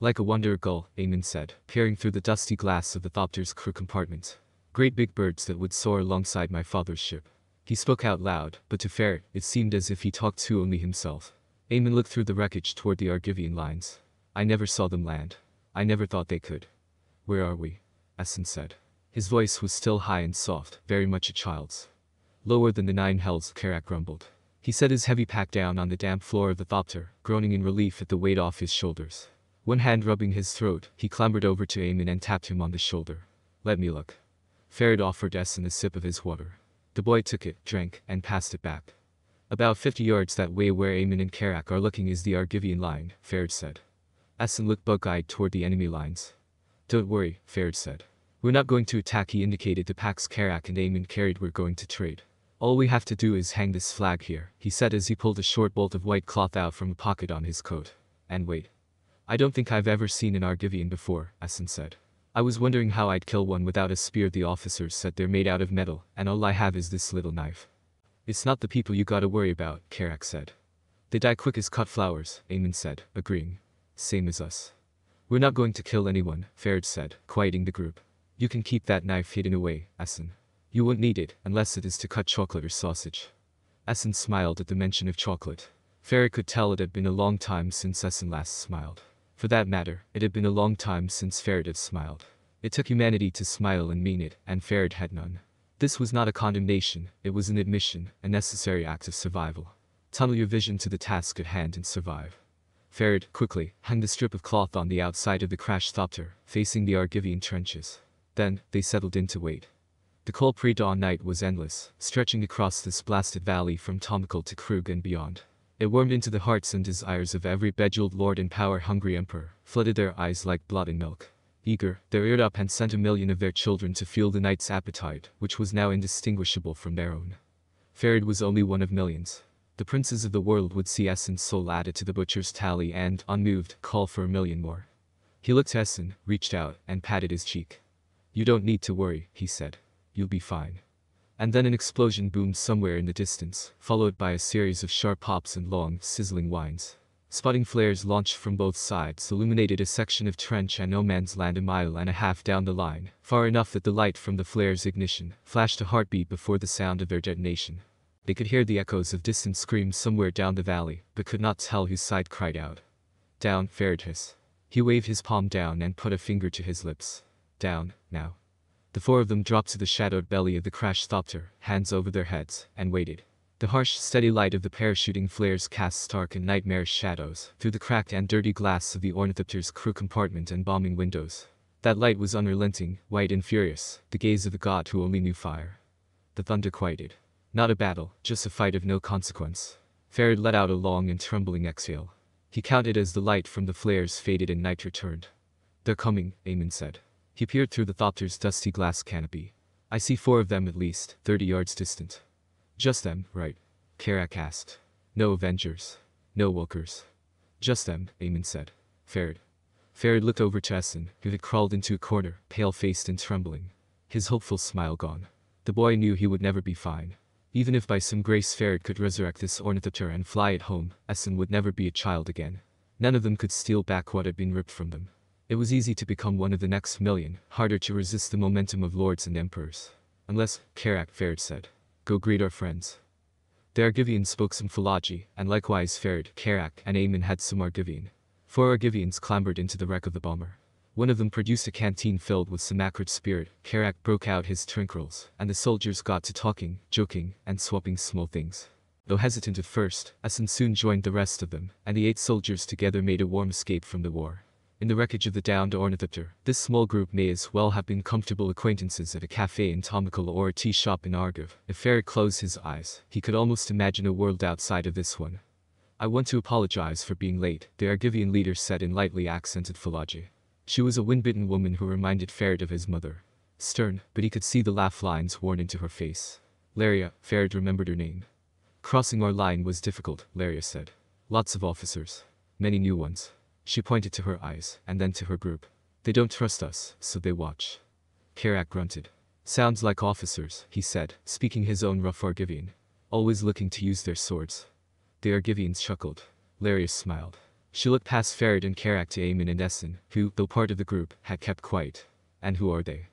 "Like a wanderer gull," Eamon said, peering through the dusty glass of the thopter's crew compartment. "Great big birds that would soar alongside my father's ship." He spoke out loud, but to Ferret, it seemed as if he talked to only himself. Eamon looked through the wreckage toward the Argivian lines. "I never saw them land. I never thought they could." "Where are we?" Essen said. His voice was still high and soft, very much a child's. Lower than the 9 hells, Karak grumbled. He set his heavy pack down on the damp floor of the thopter, groaning in relief at the weight off his shoulders. One hand rubbing his throat, he clambered over to Eamon and tapped him on the shoulder. Let me look. Farid offered Essen a sip of his water. The boy took it, drank, and passed it back. About 50 yards that way where Eamon and Karak are looking is the Argivian line, Farid said. Essen looked bug-eyed toward the enemy lines. Don't worry, Farid said. We're not going to attack. He indicated the packs Karak and Eamon carried. We're going to trade. All we have to do is hang this flag here, he said as he pulled a short bolt of white cloth out from a pocket on his coat. And wait. I don't think I've ever seen an Argivian before, Essen said. I was wondering how I'd kill one without a spear. The officers said they're made out of metal, and all I have is this little knife. It's not the people you gotta worry about, Karak said. They die quick as cut flowers, Eamon said, agreeing. Same as us. We're not going to kill anyone, Farid said, quieting the group. You can keep that knife hidden away, Essen. You won't need it, unless it is to cut chocolate or sausage. Essen smiled at the mention of chocolate. Farid could tell it had been a long time since Essen last smiled. For that matter, it had been a long time since Farid had smiled. It took humanity to smile and mean it, and Farid had none. This was not a condemnation, it was an admission, a necessary act of survival. Tunnel your vision to the task at hand and survive. Farid, quickly, hung the strip of cloth on the outside of the crashed thopter, facing the Argivian trenches. Then, they settled in to wait. The cold pre-dawn night was endless, stretching across this blasted valley from Tomakul to Krug and beyond. It warmed into the hearts and desires of every bejeweled lord and power-hungry emperor, flooded their eyes like blood and milk. Eager, they reared up and sent 1,000,000 of their children to fuel the night's appetite, which was now indistinguishable from their own. Farid was only one of millions. The princes of the world would see Essen's soul added to the butcher's tally and, unmoved, call for 1,000,000 more. He looked to Essen, reached out, and patted his cheek. You don't need to worry, he said. You'll be fine. And then an explosion boomed somewhere in the distance, followed by a series of sharp pops and long, sizzling whines. Spotting flares launched from both sides illuminated a section of trench and no man's land 1.5 miles down the line, far enough that the light from the flare's ignition flashed a heartbeat before the sound of their detonation. They could hear the echoes of distant screams somewhere down the valley, but could not tell whose side cried out. Down, Farid hissed. He waved his palm down and put a finger to his lips. Down, now. The 4 of them dropped to the shadowed belly of the crashed thopter, hands over their heads, and waited. The harsh, steady light of the parachuting flares cast stark and nightmarish shadows through the cracked and dirty glass of the ornithopter's crew compartment and bombing windows. That light was unrelenting, white and furious, the gaze of a god who only knew fire. The thunder quieted. Not a battle, just a fight of no consequence. Farid let out a long and trembling exhale. He counted as the light from the flares faded and night returned. They're coming, Eamon said. He peered through the thopter's dusty glass canopy. I see 4 of them at least, 30 yards distant. Just them, right? Karak asked. No Avengers. No Walkers. Just them, Eamon said. Farid. Farid looked over to Essen, who had crawled into a corner, pale-faced and trembling. His hopeful smile gone. The boy knew he would never be fine. Even if by some grace Farid could resurrect this ornithopter and fly it home, Essen would never be a child again. None of them could steal back what had been ripped from them. It was easy to become one of the next 1,000,000, harder to resist the momentum of lords and emperors. Unless, Karak, Farid said. Go greet our friends. The Argivians spoke some Philology, and likewise Farid, Karak, and Eamon had some Argivian. 4 Argivians clambered into the wreck of the bomber. One of them produced a canteen filled with some acrid spirit. Karak broke out his trinkrels, and the soldiers got to talking, joking, and swapping small things. Though hesitant at first, Essen soon joined the rest of them, and the 8 soldiers together made a warm escape from the war. In the wreckage of the downed ornithopter, this small group may as well have been comfortable acquaintances at a cafe in Tomakul or a tea shop in Argiv. If Farid closed his eyes, he could almost imagine a world outside of this one. I want to apologize for being late, the Argivian leader said in lightly accented Philology. She was a wind-bitten woman who reminded Farid of his mother. Stern, but he could see the laugh lines worn into her face. Laria, Farid remembered her name. Crossing our line was difficult, Laria said. Lots of officers. Many new ones. She pointed to her eyes, and then to her group. They don't trust us, so they watch. Karak grunted. Sounds like officers, he said, speaking his own rough Argivian. Always looking to use their swords. The Argivians chuckled. Larius smiled. She looked past Farid and Karak to Eamon and Essen, who, though part of the group, had kept quiet. And who are they?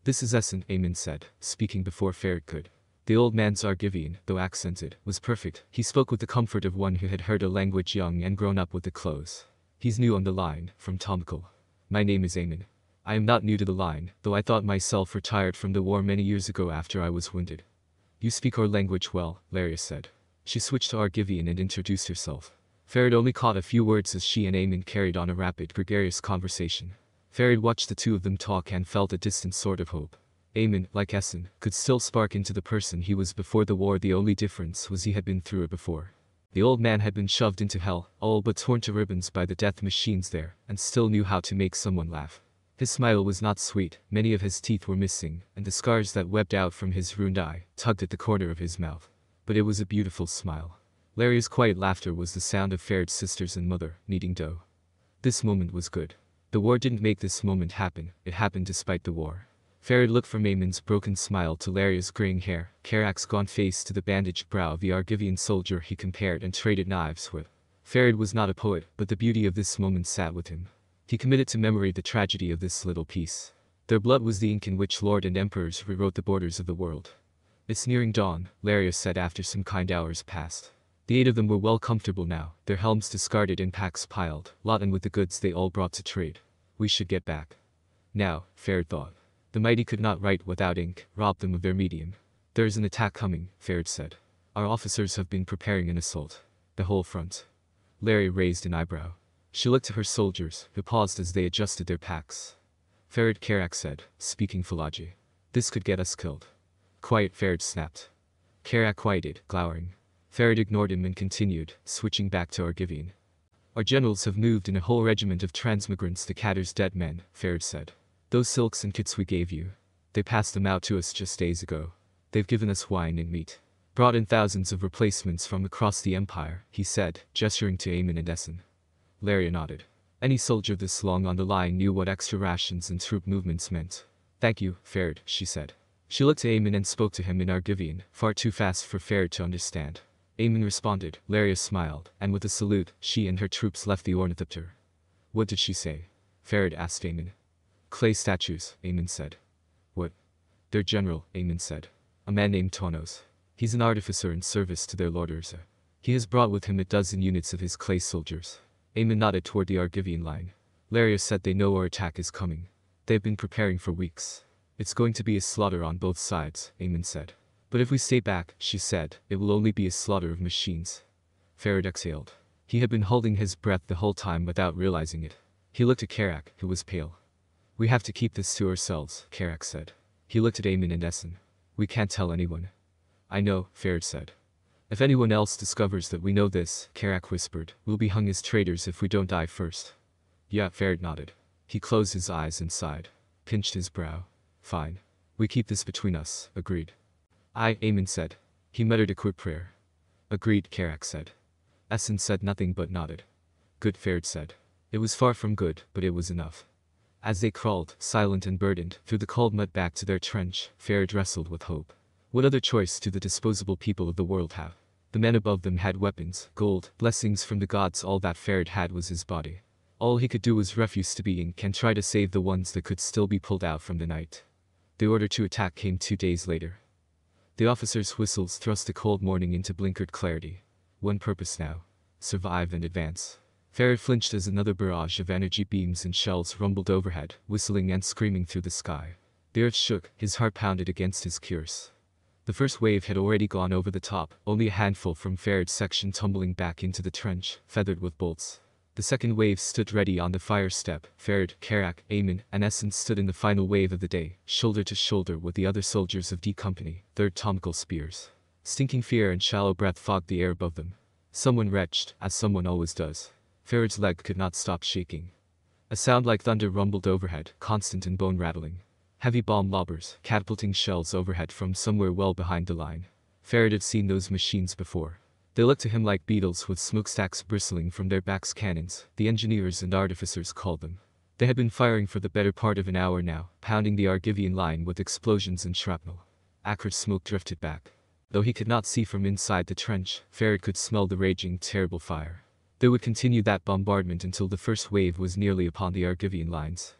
This is Essen, Eamon said, speaking before Farid could. The old man's Argivian, though accented, was perfect. He spoke with the comfort of one who had heard a language young and grown up with it close. He's new on the line, from Tomakul. My name is Eamon. I am not new to the line, though I thought myself retired from the war many years ago after I was wounded. You speak our language well, Laria said. She switched to Argivian and introduced herself. Farid only caught a few words as she and Eamon carried on a rapid, gregarious conversation. Farid watched the two of them talk and felt a distant sort of hope. Eamon, like Essen, could still spark into the person he was before the war. The only difference was he had been through it before. The old man had been shoved into hell, all but torn to ribbons by the death machines there, and still knew how to make someone laugh. His smile was not sweet, many of his teeth were missing, and the scars that webbed out from his ruined eye tugged at the corner of his mouth. But it was a beautiful smile. Larry's quiet laughter was the sound of Farid's sisters and mother, kneading dough. This moment was good. The war didn't make this moment happen, it happened despite the war. Farid looked from Eamon's broken smile to Laria's graying hair, Karak's gaunt face to the bandaged brow of the Argivian soldier he compared and traded knives with. Farid was not a poet, but the beauty of this moment sat with him. He committed to memory the tragedy of this little piece. Their blood was the ink in which lords and emperors rewrote the borders of the world. It's nearing dawn, Laria said after some kind hours passed. The 8 of them were well comfortable now, their helms discarded and packs piled, laden with the goods they all brought to trade. We should get back. Now, Farid thought. The mighty could not write without ink, rob them of their medium. There is an attack coming, Farid said. Our officers have been preparing an assault. The whole front. Larry raised an eyebrow. She looked to her soldiers, who paused as they adjusted their packs. Farid, Karak said, speaking Falaji. This could get us killed. Quiet, Farid snapped. Karak quieted, glowering. Farid ignored him and continued, switching back to Argivian. Our generals have moved in a whole regiment of transmigrants to Katar's dead men, Farid said. Those silks and kits we gave you. They passed them out to us just days ago. They've given us wine and meat. Brought in thousands of replacements from across the empire, he said, gesturing to Eamon and Essen. Laria nodded. Any soldier this long on the line knew what extra rations and troop movements meant. Thank you, Farid, she said. She looked to Eamon and spoke to him in Argivian, far too fast for Farid to understand. Eamon responded, Laria smiled, and with a salute, she and her troops left the ornithopter. What did she say? Farid asked Eamon. Clay statues, Eamon said. What? Their general, Eamon said. A man named Tonos. He's an artificer in service to their Lord Urza. He has brought with him a dozen units of his clay soldiers. Eamon nodded toward the Argivian line. Laria said they know our attack is coming. They've been preparing for weeks. It's going to be a slaughter on both sides, Eamon said. But if we stay back, she said, it will only be a slaughter of machines. Farid exhaled. He had been holding his breath the whole time without realizing it. He looked at Karak, who was pale. We have to keep this to ourselves, Karak said. He looked at Eamon and Essen. We can't tell anyone. I know, Farid said. If anyone else discovers that we know this, Karak whispered, we'll be hung as traitors if we don't die first. Yeah, Farid nodded. He closed his eyes and sighed. Pinched his brow. Fine. We keep this between us, agreed. Eamon said. He muttered a quick prayer. Agreed, Karak said. Essen said nothing but nodded. Good, Farid said. It was far from good, but it was enough. As they crawled, silent and burdened, through the cold mud back to their trench, Farid wrestled with hope. What other choice do the disposable people of the world have? The men above them had weapons, gold, blessings from the gods. All that Farid had was his body. All he could do was refuse to be ink and try to save the ones that could still be pulled out from the night. The order to attack came 2 days later. The officers' whistles thrust the cold morning into blinkered clarity. One purpose now. Survive and advance. Farid flinched as another barrage of energy beams and shells rumbled overhead, whistling and screaming through the sky. The earth shook, his heart pounded against his cuirass. The first wave had already gone over the top, only a handful from Farid's section tumbling back into the trench, feathered with bolts. The second wave stood ready on the fire step. Farid, Karak, Eamon, and Essen stood in the final wave of the day, shoulder to shoulder with the other soldiers of D Company, 3rd Tomakul spears. Stinking fear and shallow breath fogged the air above them. Someone retched, as someone always does. Farid's leg could not stop shaking. A sound like thunder rumbled overhead, constant and bone-rattling. Heavy bomb lobbers, catapulting shells overhead from somewhere well behind the line. Farid had seen those machines before. They looked to him like beetles with smokestacks bristling from their backs. Cannons, the engineers and artificers called them. They had been firing for the better part of an hour now, pounding the Argivian line with explosions and shrapnel. Acrid smoke drifted back. Though he could not see from inside the trench, Farid could smell the raging, terrible fire. They would continue that bombardment until the first wave was nearly upon the Argivian lines.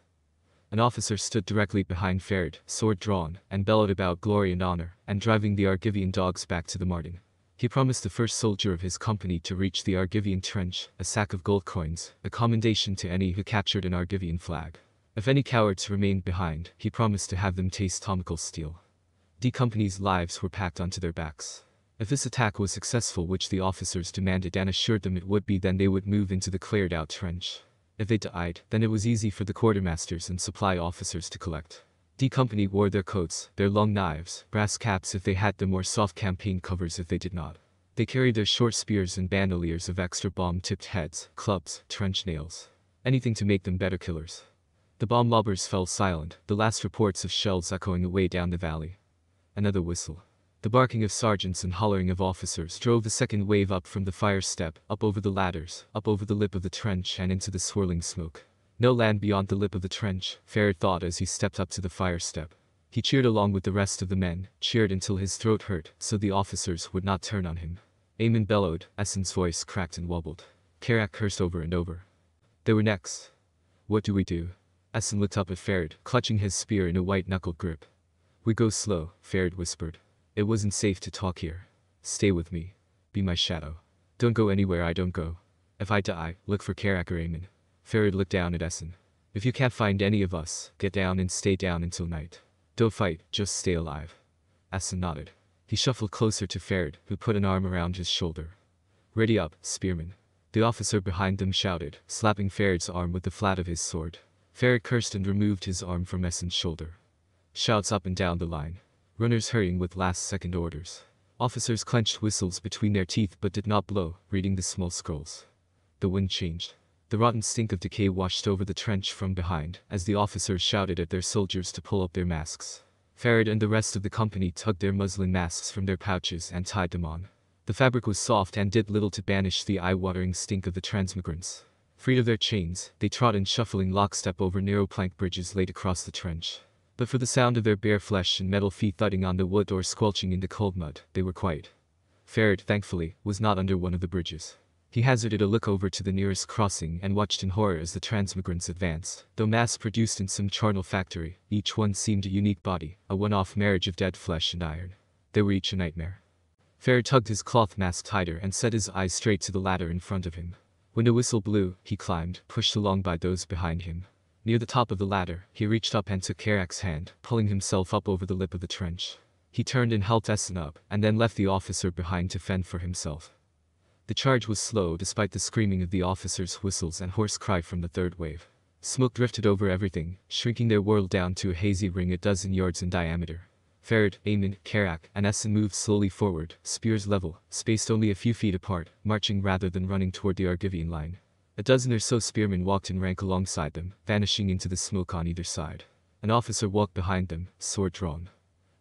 An officer stood directly behind Farid, sword drawn, and bellowed about glory and honor, and driving the Argivian dogs back to the Martin. He promised the first soldier of his company to reach the Argivian trench, a sack of gold coins, a commendation to any who captured an Argivian flag. If any cowards remained behind, he promised to have them taste Tomakul's steel. D Company's lives were packed onto their backs. If this attack was successful, which the officers demanded and assured them it would be, then they would move into the cleared-out trench. If they died, then it was easy for the quartermasters and supply officers to collect. D Company wore their coats, their long knives, brass caps if they had them, or soft campaign covers if they did not. They carried their short spears and bandoliers of extra bomb-tipped heads, clubs, trench nails. Anything to make them better killers. The bomb lobbers fell silent, the last reports of shells echoing away down the valley. Another whistle. The barking of sergeants and hollering of officers drove the second wave up from the fire step, up over the ladders, up over the lip of the trench and into the swirling smoke. No land beyond the lip of the trench, Farrad thought as he stepped up to the fire step. He cheered along with the rest of the men, cheered until his throat hurt, so the officers would not turn on him. Eamon bellowed, Essen's voice cracked and wobbled. Karak cursed over and over. They were next. What do we do? Essen looked up at Farrad, clutching his spear in a white-knuckled grip. We go slow, Farrad whispered. It wasn't safe to talk here. Stay with me. Be my shadow. Don't go anywhere I don't go. If I die, look for Karak or Eamon. Farrad looked down at Essen. If you can't find any of us, get down and stay down until night. Don't fight, just stay alive. Essen nodded. He shuffled closer to Farrad, who put an arm around his shoulder. Ready up, spearman. The officer behind them shouted, slapping Farrad's arm with the flat of his sword. Farrad cursed and removed his arm from Essen's shoulder. Shouts up and down the line. Runners hurrying with last-second orders. Officers clenched whistles between their teeth but did not blow, reading the small scrolls. The wind changed. The rotten stink of decay washed over the trench from behind, as the officers shouted at their soldiers to pull up their masks. Farrad and the rest of the company tugged their muslin masks from their pouches and tied them on. The fabric was soft and did little to banish the eye-watering stink of the transmigrants. Freed of their chains, they trod in shuffling lockstep over narrow plank bridges laid across the trench. But for the sound of their bare flesh and metal feet thudding on the wood or squelching in the cold mud, they were quiet. Farrad, thankfully, was not under one of the bridges. He hazarded a look over to the nearest crossing and watched in horror as the transmigrants advanced. Though mass-produced in some charnel factory, each one seemed a unique body, a one-off marriage of dead flesh and iron. They were each a nightmare. Farrad tugged his cloth mask tighter and set his eyes straight to the ladder in front of him. When the whistle blew, he climbed, pushed along by those behind him. Near the top of the ladder, he reached up and took Karak's hand, pulling himself up over the lip of the trench. He turned and helped Essen up, and then left the officer behind to fend for himself. The charge was slow despite the screaming of the officers' whistles and hoarse cry from the third wave. Smoke drifted over everything, shrinking their world down to a hazy ring a dozen yards in diameter. Farrad, Eamon, Karak, and Essen moved slowly forward, spears level, spaced only a few feet apart, marching rather than running toward the Argivian line. A dozen or so spearmen walked in rank alongside them, vanishing into the smoke on either side. An officer walked behind them, sword drawn.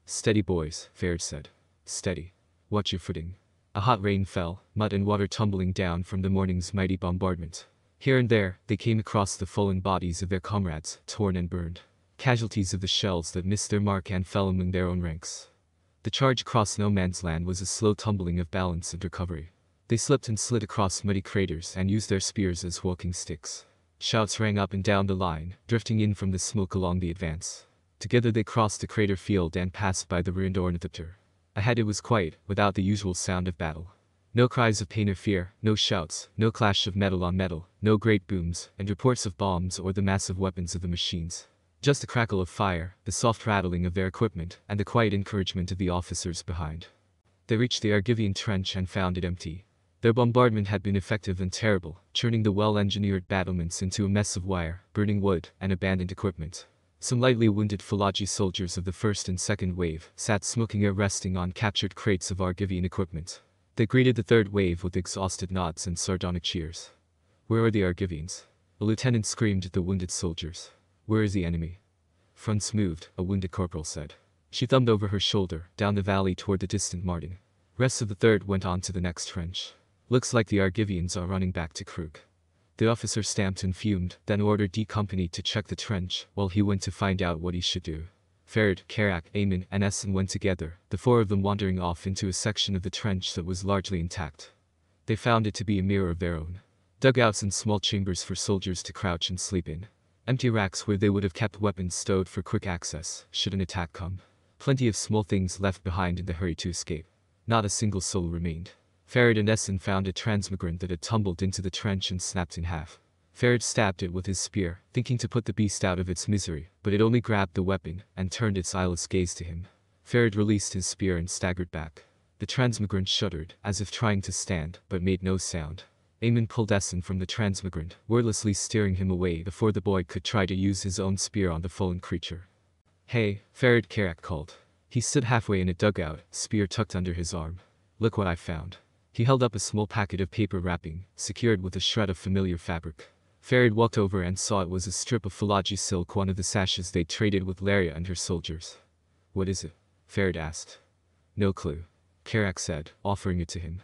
Steady boys, Farrad said. Steady. Watch your footing. A hot rain fell, mud and water tumbling down from the morning's mighty bombardment. Here and there, they came across the fallen bodies of their comrades, torn and burned. Casualties of the shells that missed their mark and fell among their own ranks. The charge across no man's land was a slow tumbling of balance and recovery. They slipped and slid across muddy craters and used their spears as walking sticks. Shouts rang up and down the line, drifting in from the smoke along the advance. Together they crossed the crater field and passed by the ruined ornithopter. Ahead it was quiet, without the usual sound of battle. No cries of pain or fear, no shouts, no clash of metal on metal, no great booms, and reports of bombs or the massive weapons of the machines. Just the crackle of fire, the soft rattling of their equipment, and the quiet encouragement of the officers behind. They reached the Argivian trench and found it empty. Their bombardment had been effective and terrible, churning the well-engineered battlements into a mess of wire, burning wood, and abandoned equipment. Some lightly wounded Falaji soldiers of the first and second wave sat smoking or resting on captured crates of Argivian equipment. They greeted the third wave with exhausted nods and sardonic cheers. Where are the Argivians? A lieutenant screamed at the wounded soldiers. Where is the enemy? Fronts moved, a wounded corporal said. She thumbed over her shoulder, down the valley toward the distant Martin. Rest of the third went on to the next trench. Looks like the Argivians are running back to Krug. The officer stamped and fumed, then ordered D Company to check the trench, while he went to find out what he should do. Farrad, Karak, Eamon, and Essen went together, the four of them wandering off into a section of the trench that was largely intact. They found it to be a mirror of their own. Dugouts and small chambers for soldiers to crouch and sleep in. Empty racks where they would have kept weapons stowed for quick access, should an attack come. Plenty of small things left behind in the hurry to escape. Not a single soul remained. Farrad and Essen found a transmigrant that had tumbled into the trench and snapped in half. Farrad stabbed it with his spear, thinking to put the beast out of its misery, but it only grabbed the weapon and turned its eyeless gaze to him. Farid released his spear and staggered back. The transmigrant shuddered, as if trying to stand, but made no sound. Eamon pulled Essen from the transmigrant, wordlessly steering him away before the boy could try to use his own spear on the fallen creature. Hey, Farid, Karak called. He stood halfway in a dugout, spear tucked under his arm. Look what I found. He held up a small packet of paper wrapping, secured with a shred of familiar fabric. Farid walked over and saw it was a strip of Falaji silk, one of the sashes they'd traded with Laria and her soldiers. What is it? Farid asked. No clue. Karak said, offering it to him.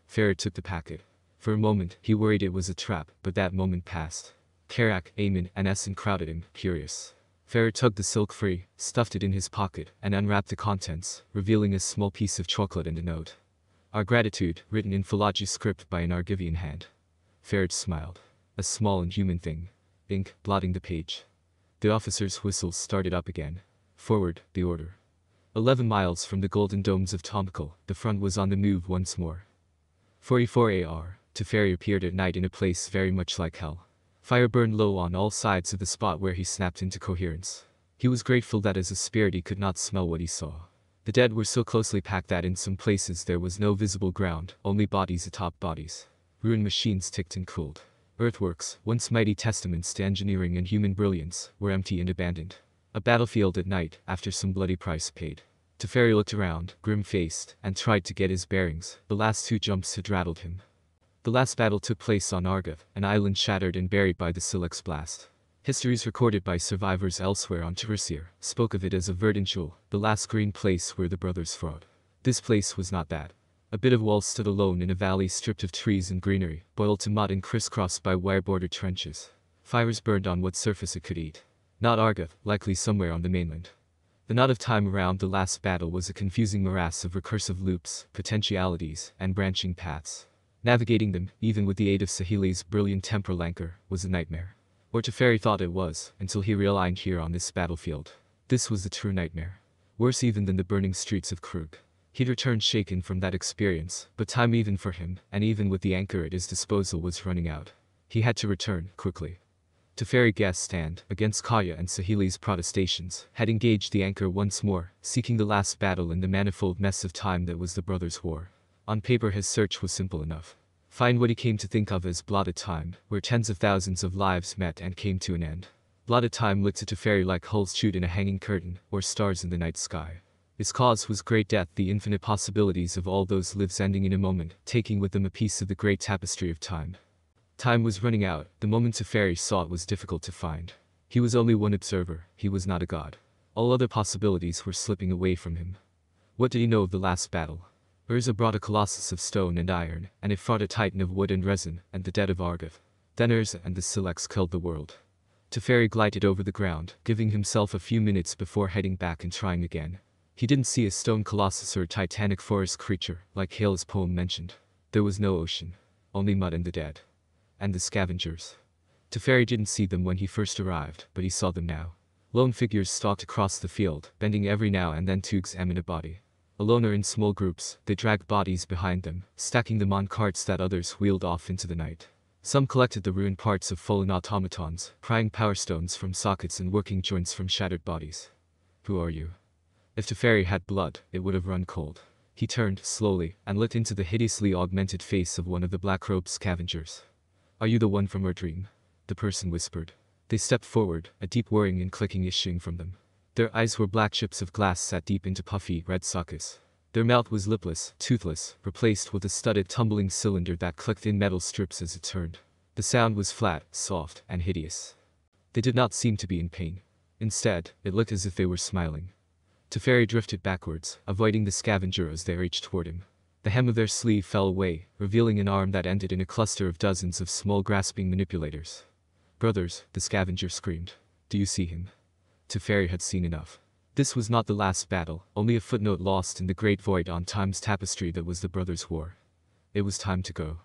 Farid took the packet. For a moment, he worried it was a trap, but that moment passed. Karak, Eamon, and Essen crowded him, curious. Farid tugged the silk free, stuffed it in his pocket, and unwrapped the contents, revealing a small piece of chocolate and a note. Our gratitude, written in Falaji script by an Argivian hand. Farid smiled. A small and human thing. Ink, blotting the page. The officer's whistle started up again. Forward, the order. 11 miles from the golden domes of Tomakul, the front was on the move once more. 44 AR, Teferi appeared at night in a place very much like hell. Fire burned low on all sides of the spot where he snapped into coherence. He was grateful that as a spirit he could not smell what he saw. The dead were so closely packed that in some places there was no visible ground, only bodies atop bodies. Ruined machines ticked and cooled. Earthworks, once mighty testaments to engineering and human brilliance, were empty and abandoned. A battlefield at night, after some bloody price paid. Teferi looked around, grim-faced, and tried to get his bearings. The last 2 jumps had rattled him. The last battle took place on Argav, an island shattered and buried by the Silex blast. Histories recorded by survivors elsewhere on Terisir spoke of it as a verdant jewel, the last green place where the brothers fought. This place was not that. A bit of wall stood alone in a valley stripped of trees and greenery, boiled to mud and crisscrossed by wire-bordered trenches. Fires burned on what surface it could eat. Not Argav, likely somewhere on the mainland. The knot of time around the last battle was a confusing morass of recursive loops, potentialities, and branching paths. Navigating them, even with the aid of Sahili's brilliant temporal anchor, was a nightmare. Or Teferi thought it was, until he realigned here on this battlefield. This was a true nightmare. Worse even than the burning streets of Krug. He'd returned shaken from that experience, but time even for him, and even with the anchor at his disposal, was running out. He had to return, quickly. Teferi guessed and, against Kaya and Sahili's protestations, had engaged the anchor once more, seeking the last battle in the manifold mess of time that was the brothers' war. On paper his search was simple enough. Find what he came to think of as blotted time, where tens of thousands of lives met and came to an end. Blotted time looked to Teferi like holes chewed in a hanging curtain, or stars in the night sky. Its cause was great death, the infinite possibilities of all those lives ending in a moment, taking with them a piece of the great tapestry of time. Time was running out. The moment Teferi saw it was difficult to find. He was only one observer, he was not a god. All other possibilities were slipping away from him. What did he know of the last battle? Urza brought a colossus of stone and iron, and it fought a titan of wood and resin, and the dead of Argav. Then Urza and the Silex killed the world. Teferi glided over the ground, giving himself a few minutes before heading back and trying again. He didn't see a stone colossus or a titanic forest creature, like Hale's poem mentioned. There was no ocean. Only mud and the dead. And the Scavangers. Teferi didn't see them when he first arrived, but he saw them now. Lone figures stalked across the field, bending every now and then to examine a body. Alone or in small groups, they dragged bodies behind them, stacking them on carts that others wheeled off into the night. Some collected the ruined parts of fallen automatons, prying power stones from sockets and working joints from shattered bodies. Who are you? If Teferi had blood, it would have run cold. He turned, slowly, and looked into the hideously augmented face of one of the black-robed scavengers. Are you the one from our dream? The person whispered. They stepped forward, a deep whirring and clicking issuing from them. Their eyes were black chips of glass set deep into puffy, red sockets. Their mouth was lipless, toothless, replaced with a studded tumbling cylinder that clicked in metal strips as it turned. The sound was flat, soft, and hideous. They did not seem to be in pain. Instead, it looked as if they were smiling. Teferi drifted backwards, avoiding the scavenger as they reached toward him. The hem of their sleeve fell away, revealing an arm that ended in a cluster of dozens of small grasping manipulators. Brothers, the scavenger screamed. Do you see him? Teferi had seen enough. This was not the last battle, only a footnote lost in the great void on time's tapestry that was the brothers' war. It was time to go.